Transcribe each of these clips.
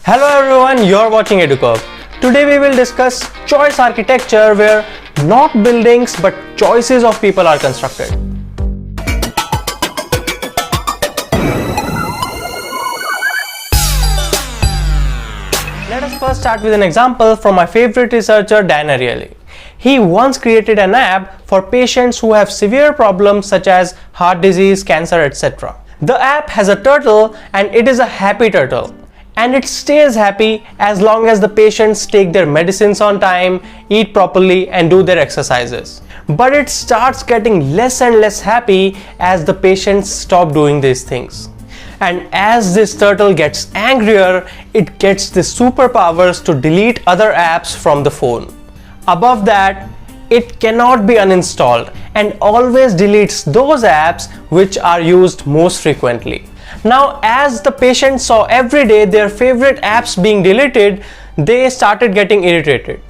Hello everyone, you're watching Educurve. Today we will discuss choice architecture where not buildings but choices of people are constructed. Let us first start with an example from my favorite researcher Dan Ariely. He once created an app for patients who have severe problems such as heart disease, cancer, etc. The app has a turtle and it is a happy turtle. And it stays happy as long as the patients take their medicines on time, eat properly and do their exercises. But it starts getting less and less happy as the patients stop doing these things. And as this turtle gets angrier, it gets the superpowers to delete other apps from the phone. Above that, it cannot be uninstalled and always deletes those apps which are used most frequently. Now, as the patients saw every day their favorite apps being deleted, they started getting irritated.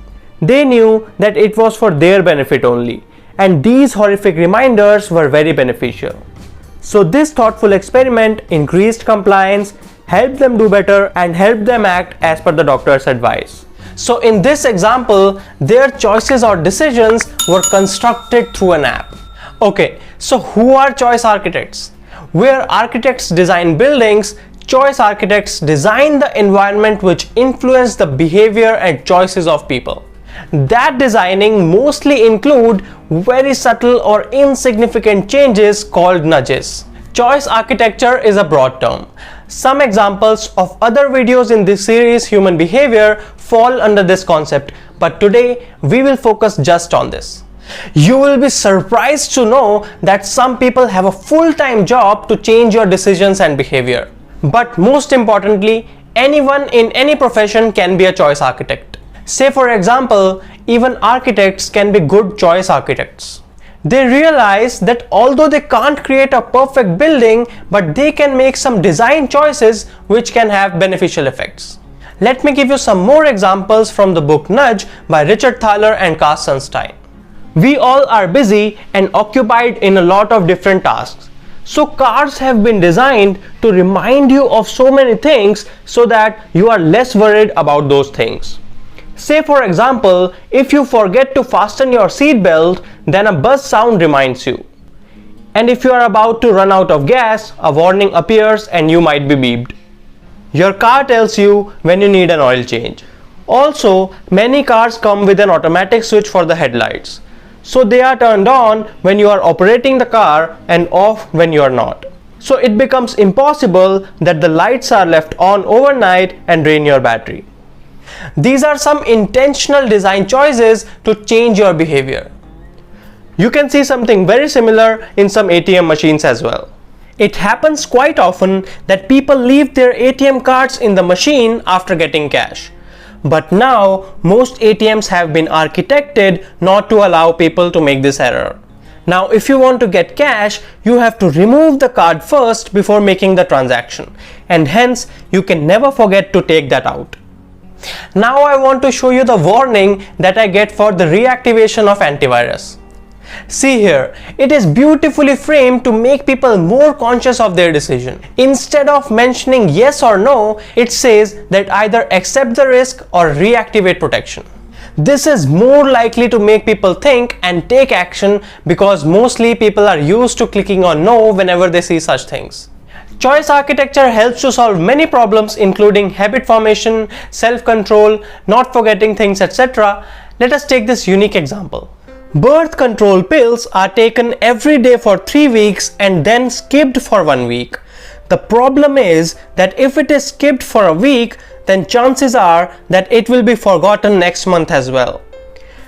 They knew that it was for their benefit only, and these horrific reminders were very beneficial. So this thoughtful experiment increased compliance, helped them do better, and helped them act as per the doctor's advice. So in this example, their choices or decisions were constructed through an app. Okay, so who are choice architects? Where architects design buildings, choice architects design the environment which influence the behavior and choices of people. That designing mostly include very subtle or insignificant changes called nudges. Choice architecture is a broad term. Some examples of other videos in this series, Human Behavior, fall under this concept, but today we will focus just on this. You will be surprised to know that some people have a full-time job to change your decisions and behavior. But most importantly, anyone in any profession can be a choice architect. Say for example, even architects can be good choice architects. They realize that although they can't create a perfect building, but they can make some design choices which can have beneficial effects. Let me give you some more examples from the book Nudge by Richard Thaler and Cass Sunstein. We all are busy and occupied in a lot of different tasks. So cars have been designed to remind you of so many things so that you are less worried about those things. Say for example, if you forget to fasten your seat belt, then a buzz sound reminds you. And if you are about to run out of gas, a warning appears and you might be beeped. Your car tells you when you need an oil change. Also, many cars come with an automatic switch for the headlights. So they are turned on when you are operating the car and off when you are not. So it becomes impossible that the lights are left on overnight and drain your battery. These are some intentional design choices to change your behavior. You can see something very similar in some ATM machines as well. It happens quite often that people leave their ATM cards in the machine after getting cash. But now, most ATMs have been architected not to allow people to make this error. Now, if you want to get cash, you have to remove the card first before making the transaction, and hence you can never forget to take that out. Now I want to show you the warning that I get for the reactivation of antivirus. See here, it is beautifully framed to make people more conscious of their decision. Instead of mentioning yes or no, it says that either accept the risk or reactivate protection. This is more likely to make people think and take action because mostly people are used to clicking on no whenever they see such things. Choice architecture helps to solve many problems including habit formation, self-control, not forgetting things, etc. Let us take this unique example. Birth control pills are taken every day for 3 weeks and then skipped for 1 week. The problem is that if it is skipped for a week, then chances are that it will be forgotten next month as well.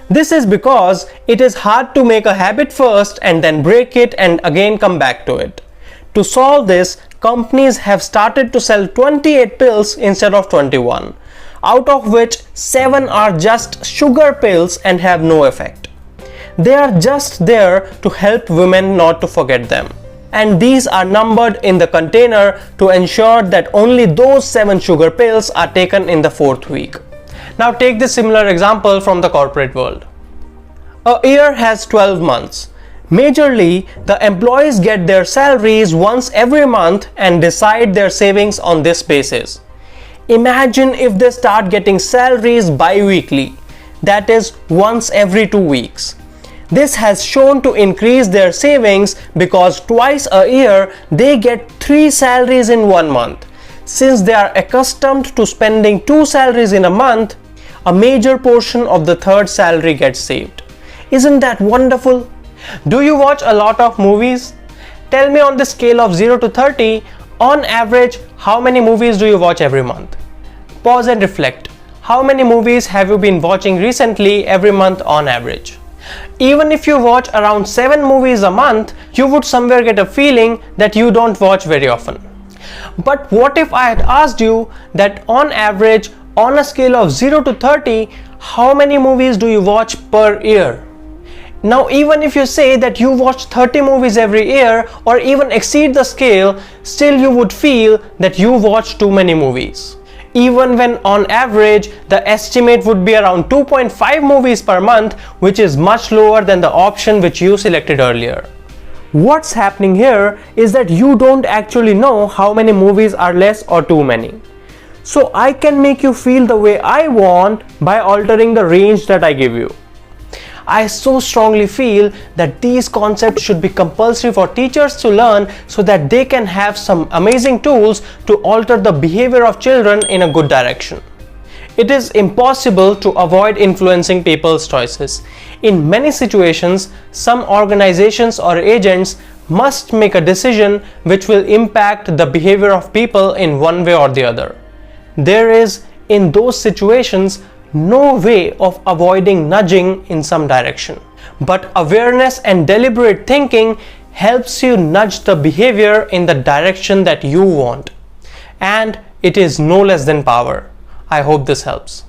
This is because it is hard to make a habit first and then break it and again come back to it. To solve this, companies have started to sell 28 pills instead of 21, out of which 7 are just sugar pills and have no effect. They are just there to help women not to forget them. And these are numbered in the container to ensure that only those 7 sugar pills are taken in the 4th week. Now take this similar example from the corporate world. A year has 12 months. Majorly, the employees get their salaries once every month and decide their savings on this basis. Imagine if they start getting salaries bi-weekly, that is once every 2 weeks. This has shown to increase their savings because twice a year they get 3 salaries in 1 month. Since they are accustomed to spending 2 salaries in a month, a major portion of the third salary gets saved. Isn't that wonderful? Do you watch a lot of movies? Tell me on the scale of 0 to 30, on average, how many movies do you watch every month? Pause and reflect. How many movies have you been watching recently every month on average? Even if you watch around 7 movies a month, you would somewhere get a feeling that you don't watch very often. But what if I had asked you that on average, on a scale of 0 to 30, how many movies do you watch per year? Now, even if you say that you watch 30 movies every year or even exceed the scale, still you would feel that you watch too many movies. Even when on average, the estimate would be around 2.5 movies per month, which is much lower than the option which you selected earlier. What's happening here is that you don't actually know how many movies are less or too many. So I can make you feel the way I want by altering the range that I give you. I so strongly feel that these concepts should be compulsory for teachers to learn so that they can have some amazing tools to alter the behavior of children in a good direction. It is impossible to avoid influencing people's choices. In many situations, some organizations or agents must make a decision which will impact the behavior of people in one way or the other. There is, in those situations, no way of avoiding nudging in some direction. But awareness and deliberate thinking helps you nudge the behavior in the direction that you want. And it is no less than power. I hope this helps.